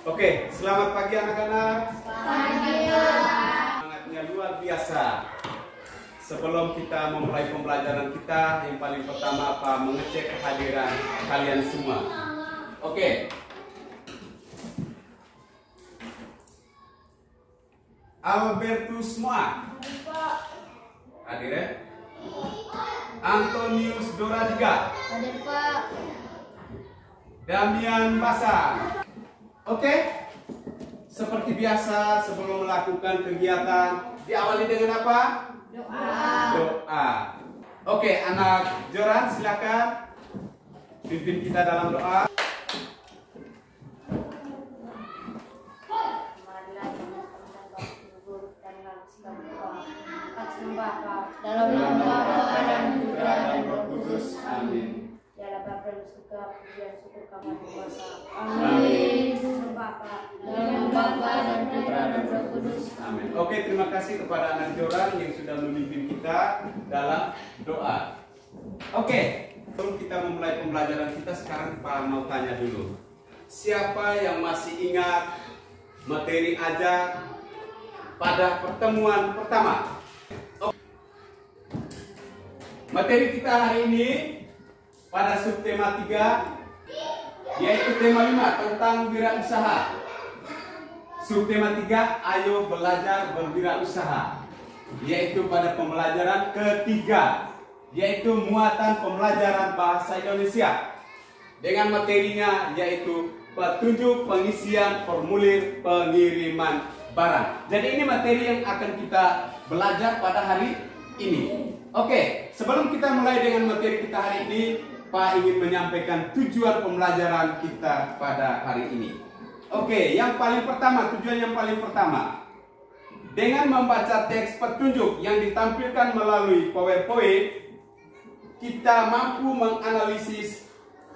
Oke, selamat pagi anak-anak. Pagi. Semangatnya luar biasa. Sebelum kita memulai pembelajaran kita, yang paling pertama apa? Mengecek kehadiran kalian semua. Oke. Albertus Moa. Hadir ya? Antonius Doradiga. Hadir Pak. Damian Basar. Oke, seperti biasa sebelum melakukan kegiatan diawali dengan apa? Doa. Oke, anak Joran silakan pimpin kita dalam doa. Dalam nama Bapa dan Putra dan Roh Kudus. Amin. Dialah Bapa dan suka pujian syukur kamu berkuasa. Amin. Dalam Bapa dan Putra dan Roh Kudus. Amin. Oke, terima kasih kepada anak Joran yang sudah memimpin kita dalam doa. Oke, sebelum kita memulai pembelajaran kita sekarang, Pak mau tanya dulu. Siapa yang masih ingat materi ajar pada pertemuan pertama? Materi kita hari ini pada subtema 3 yaitu tema 5 tentang wirausaha. Subtema 3, ayo belajar berwirausaha, yaitu pada pembelajaran ketiga, yaitu muatan pembelajaran bahasa Indonesia dengan materinya yaitu petunjuk pengisian formulir pengiriman barang. Jadi ini materi yang akan kita belajar pada hari ini. Oke, sebelum kita mulai dengan materi kita hari ini, Pak ingin menyampaikan tujuan pembelajaran kita pada hari ini. Oke, yang paling pertama, tujuan yang paling pertama, dengan membaca teks petunjuk yang ditampilkan melalui PowerPoint, kita mampu menganalisis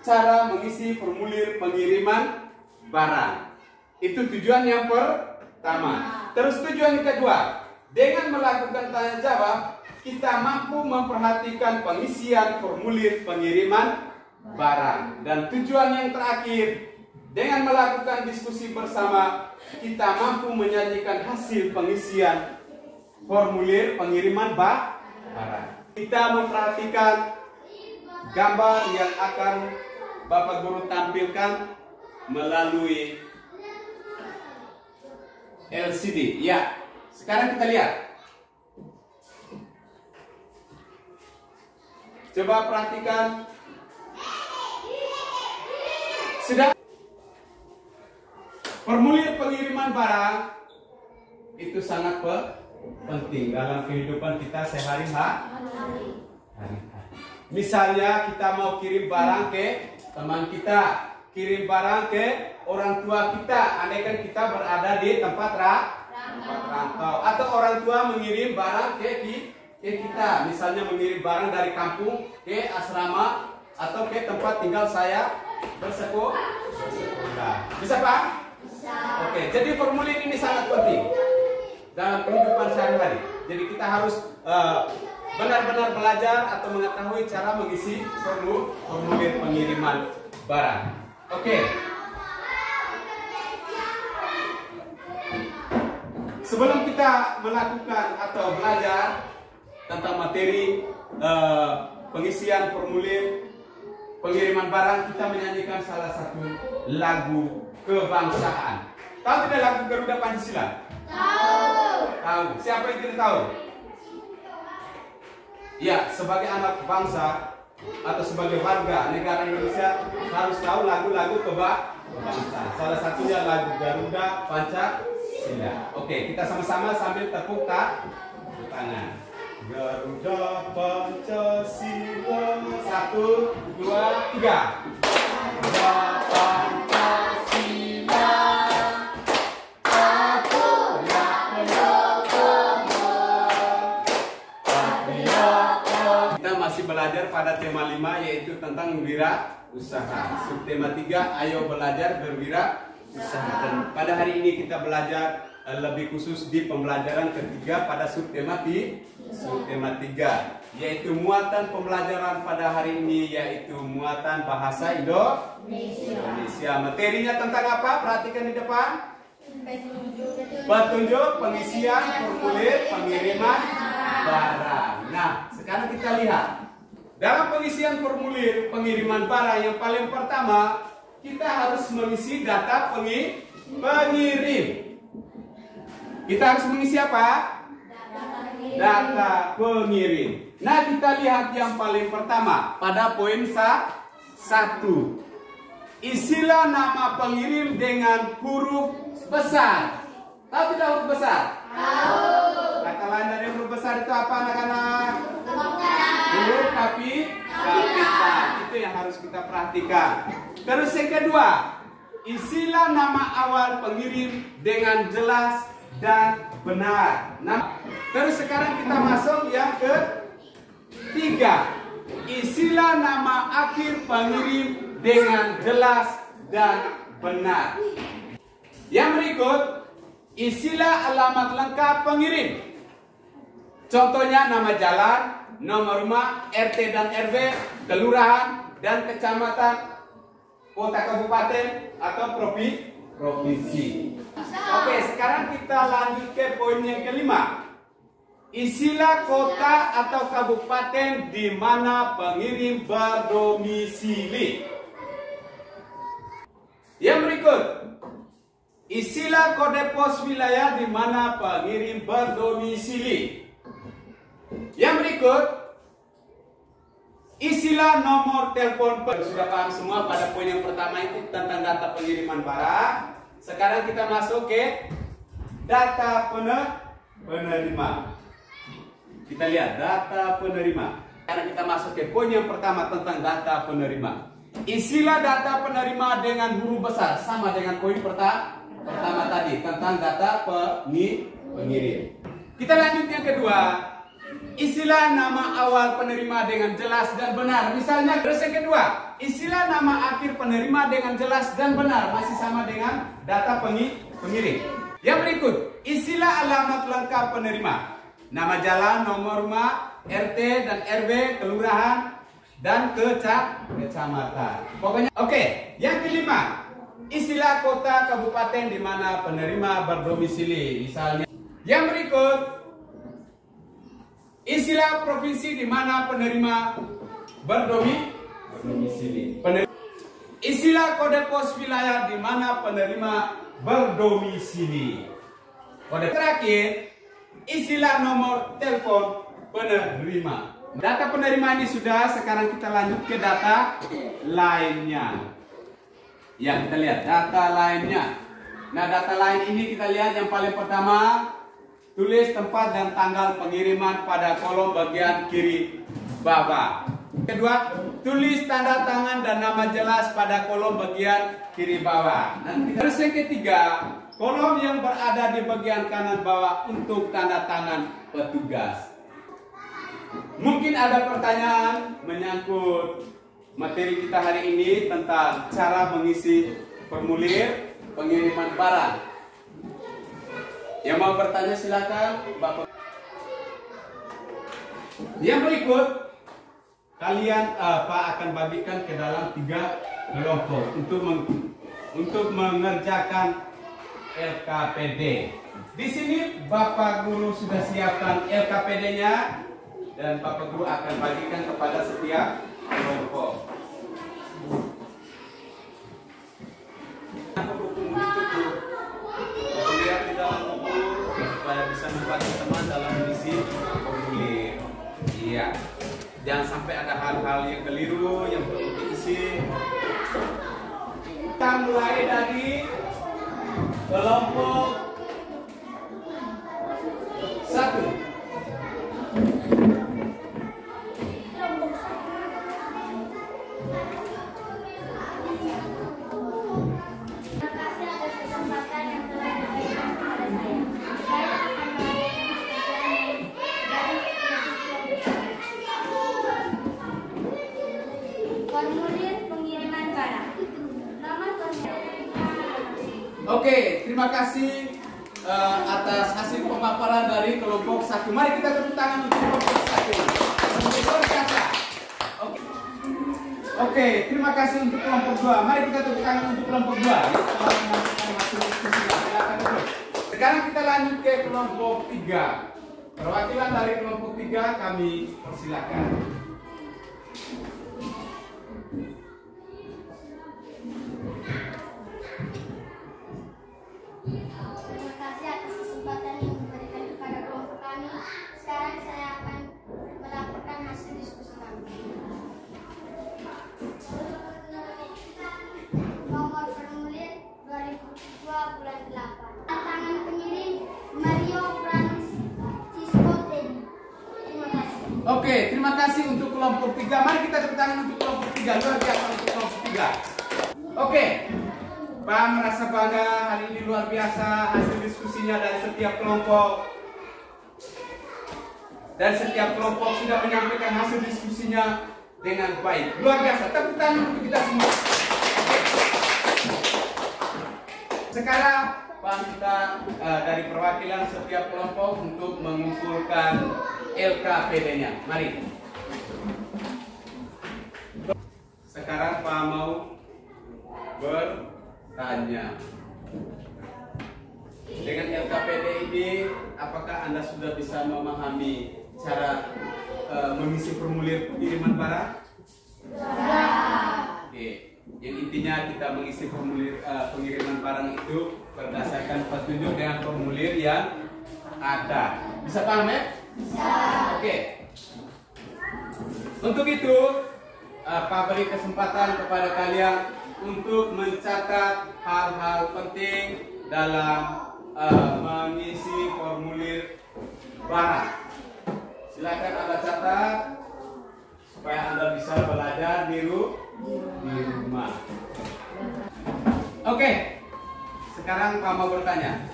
cara mengisi formulir pengiriman barang. Itu tujuan yang pertama. Terus tujuan yang kedua, dengan melakukan tanya jawab, kita mampu memperhatikan pengisian formulir pengiriman barang. Dan tujuan yang terakhir, dengan melakukan diskusi bersama, kita mampu menyajikan hasil pengisian formulir pengiriman barang. Kita memperhatikan gambar yang akan Bapak Guru tampilkan melalui LCD. Ya, sekarang kita lihat. Coba perhatikan. Sudah. Formulir pengiriman barang itu sangat penting dalam kehidupan kita sehari-hari. Misalnya kita mau kirim barang ke teman kita, kirim barang ke orang tua kita, andaikan kita berada di tempat rantau, atau orang tua mengirim barang ke kita, misalnya mengirim barang dari kampung ke asrama atau ke tempat tinggal saya bersekolah. Bisa Pak? Bisa. Oke, jadi formulir ini sangat penting dalam kehidupan sehari-hari. Jadi kita harus benar-benar belajar atau mengetahui cara mengisi formulir pengiriman barang. Oke. Sebelum kita melakukan atau belajar tentang materi pengisian formulir pengiriman barang, kita menyanyikan salah satu lagu kebangsaan. Tahu tidak lagu Garuda Pancasila? Tahu. Tahu. Siapa yang tidak tahu? Ya, sebagai anak bangsa atau sebagai warga negara Indonesia harus tahu lagu-lagu kebangsaan. Salah satunya lagu Garuda Pancasila. Oke, kita sama-sama sambil tepuk tangan. Garuda Pancasila, 1, 2, 3. Garuda Pancasila, kita masih belajar pada tema 5 yaitu tentang wirausaha. Subtema 3, ayo belajar berwirausaha. Dan pada hari ini kita belajar lebih khusus di pembelajaran ketiga pada subtema 3. yaitu muatan pembelajaran pada hari ini yaitu muatan bahasa Indonesia. Materinya tentang apa? Perhatikan di depan. Petunjuk, pengisian, formulir, pengiriman barang. Nah, sekarang kita lihat. Dalam pengisian formulir pengiriman barang yang paling pertama, kita harus mengisi data pengirim. Kita harus mengisi apa? Data pengirim. Nah, kita lihat yang paling pertama pada poin 1. Isilah nama pengirim dengan huruf besar. Tahu tidak huruf besar? Tahu. Kata lain dari huruf besar itu apa, anak-anak? Huruf kapital. Itu yang harus kita perhatikan. Terus yang kedua, isilah nama awal pengirim dengan jelas dan benar. Nah, terus sekarang kita masuk yang ketiga. Isilah nama akhir pengirim dengan jelas dan benar. Yang berikut, isilah alamat lengkap pengirim. Contohnya nama jalan, nomor rumah, RT dan RW, kelurahan dan kecamatan, kota kabupaten atau provinsi. Oke, sekarang kita lanjut ke poin yang kelima. Isilah kota atau kabupaten di mana pengirim berdomisili. Yang berikut, isilah kode pos wilayah di mana pengirim berdomisili. Yang berikut, isilah nomor telepon. Sudah paham semua pada poin yang pertama itu tentang data pengiriman barang. Sekarang kita masuk ke data penerima. Kita lihat data penerima. Karena kita masuk ke poin yang pertama tentang data penerima. Isilah data penerima dengan huruf besar, sama dengan poin pertama tadi tentang data pengirim. Kita lanjut yang kedua. Isilah nama awal penerima dengan jelas dan benar. Misalnya terus yang kedua, isilah nama akhir penerima dengan jelas dan benar, masih sama dengan data pengirim. Yang berikut, isilah alamat lengkap penerima. Nama jalan, nomor rumah, RT dan RW, kelurahan dan kecamatan. Pokoknya oke. Yang kelima, isilah kota kabupaten di mana penerima berdomisili. Misalnya. Yang berikut, isilah provinsi di mana penerima berdomisili. Isilah kode pos wilayah di mana penerima berdomisili. Kode terakhir, isilah nomor telepon penerima. Data penerima ini sudah, sekarang kita lanjut ke data lainnya. Ya, kita lihat data lainnya. Nah, data lain ini kita lihat yang paling pertama, tulis tempat dan tanggal pengiriman pada kolom bagian kiri bawah. Kedua, tulis tanda tangan dan nama jelas pada kolom bagian kiri bawah. Terus yang ketiga, kolom yang berada di bagian kanan bawah untuk tanda tangan petugas. Mungkin ada pertanyaan menyangkut materi kita hari ini tentang cara mengisi formulir pengiriman barang. Yang mau bertanya silakan, Bapak. Yang berikut, kalian Pak akan bagikan ke dalam 3 kelompok untuk mengerjakan LKPD. Di sini Bapak Guru sudah siapkan LKPD-nya dan Bapak Guru akan bagikan kepada setiap kelompok. Lihat di dalam buku supaya bisa membantu teman dalam mengisi formulir. Iya. Jangan sampai ada hal-hal yang keliru yang perlu diisi. Kita mulai dari kelompok 1. Oke, terima kasih atas hasil pemaparan dari kelompok 1. Mari kita tepuk tangan untuk kelompok 1. Luar biasa. Oke. Oke, terima kasih untuk kelompok 2. Mari kita tepuk tangan untuk kelompok 2. Sekarang kita lanjut ke kelompok 3. Perwakilan dari kelompok 3 kami persilakan. Terima kasih atas kesempatan yang diberikan kepada kelompok kami. Sekarang saya akan melaporkan hasil diskusi kami. Nomor formulir 2002 bulan 8. Tangan pengirim Mario Francisco Teddy. Terima kasih. Oke, terima kasih untuk kelompok 3. Mari kita tepuk tangan untuk kelompok 3. Luar biasa untuk kelompok 3. Oke. Pak merasa bangga hari ini, luar biasa hasil diskusinya dari setiap kelompok. Dan setiap kelompok sudah menyampaikan hasil diskusinya dengan baik. Luar biasa. Tepuk tangan untuk kita semua. Oke. Sekarang Pak minta dari perwakilan setiap kelompok untuk mengumpulkan LKPD-nya. Mari. Sekarang Pak mau bertanya. Dengan LKPD ini, apakah Anda sudah bisa memahami cara mengisi formulir pengiriman barang? Oke. Yang intinya kita mengisi formulir pengiriman barang itu berdasarkan petunjuk dengan formulir yang ada. Bisa paham ya? Bisa. Oke. Untuk itu, Pak beri kesempatan kepada kalian untuk mencatat hal-hal penting dalam mengisi formulir barang. Silakan Anda catat supaya Anda bisa belajar di rumah. Oke. Sekarang Pak mau bertanya.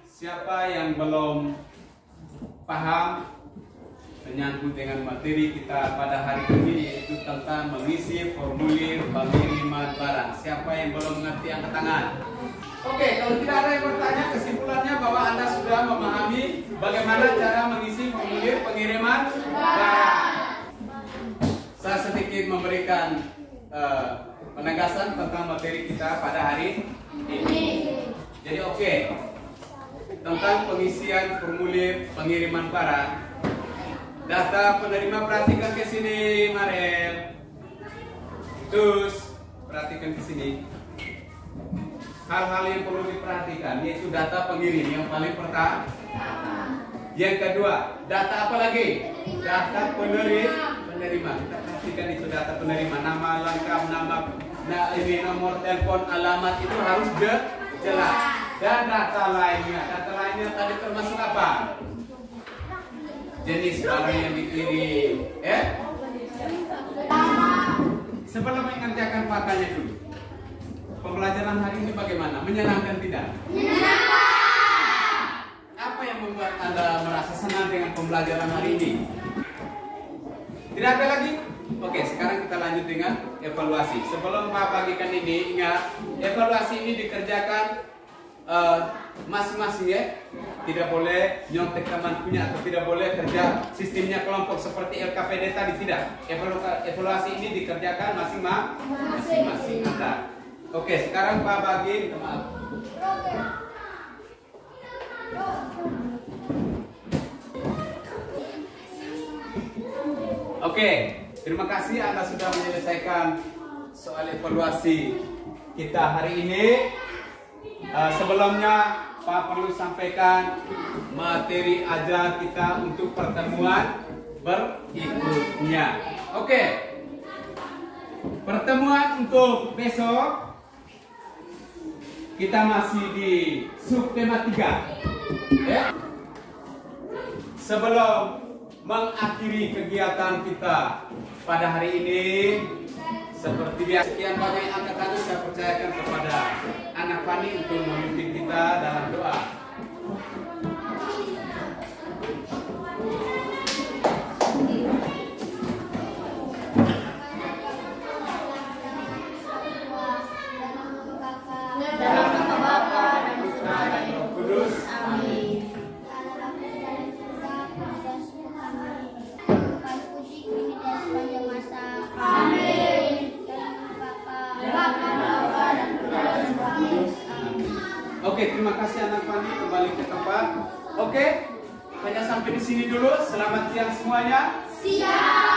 Siapa yang belum paham menyangkut dengan materi kita pada hari ini, yaitu tentang mengisi formulir pengiriman barang? Siapa yang belum mengerti, angkat tangan. Oke, kalau tidak ada yang bertanya, kesimpulannya bahwa Anda sudah memahami bagaimana cara mengisi formulir pengiriman barang. Saya sedikit memberikan penegasan tentang materi kita pada hari ini. Jadi oke, tentang pengisian formulir pengiriman barang. Data penerima, perhatikan ke sini, Marel. Terus perhatikan ke sini. Hal-hal yang perlu diperhatikan yaitu data pengirim yang paling pertama. Yang kedua, data apa lagi? Data penerima. Kita perhatikan itu data penerima, nama lengkap, ini nomor telepon, alamat itu harus jelas. Dan data lainnya tadi termasuk apa? Jenis barang yang dikirim, Sebelum mengerjakan faktanya dulu. Pembelajaran hari ini bagaimana? Menyenangkan tidak? Menyenangkan. Apa yang membuat Anda merasa senang dengan pembelajaran hari ini? Tidak ada lagi? Oke, sekarang kita lanjut dengan evaluasi. Sebelum Pak bagikan ini, ingat, evaluasi ini dikerjakan masing-masing ya. Tidak boleh nyontek teman punya atau tidak boleh kerja sistemnya kelompok seperti LKPD tadi, tidak. Evaluasi ini dikerjakan masing-masing Anda. Oke, sekarang Pak bagi teman. Oke, terima kasih Anda sudah menyelesaikan soal evaluasi kita hari ini. Sebelumnya Pak perlu sampaikan materi ajar kita untuk pertemuan berikutnya. Oke, pertemuan untuk besok kita masih di subtema 3. Ya. Sebelum mengakhiri kegiatan kita pada hari ini, seperti biasa, sekian banyak angkat tangan saya percayakan kepada anak Fani untuk memimpin kita dalam doa. Oke, terima kasih anak Fani, kembali ke tempat. Oke, hanya sampai di sini dulu. Selamat siang semuanya. Siap.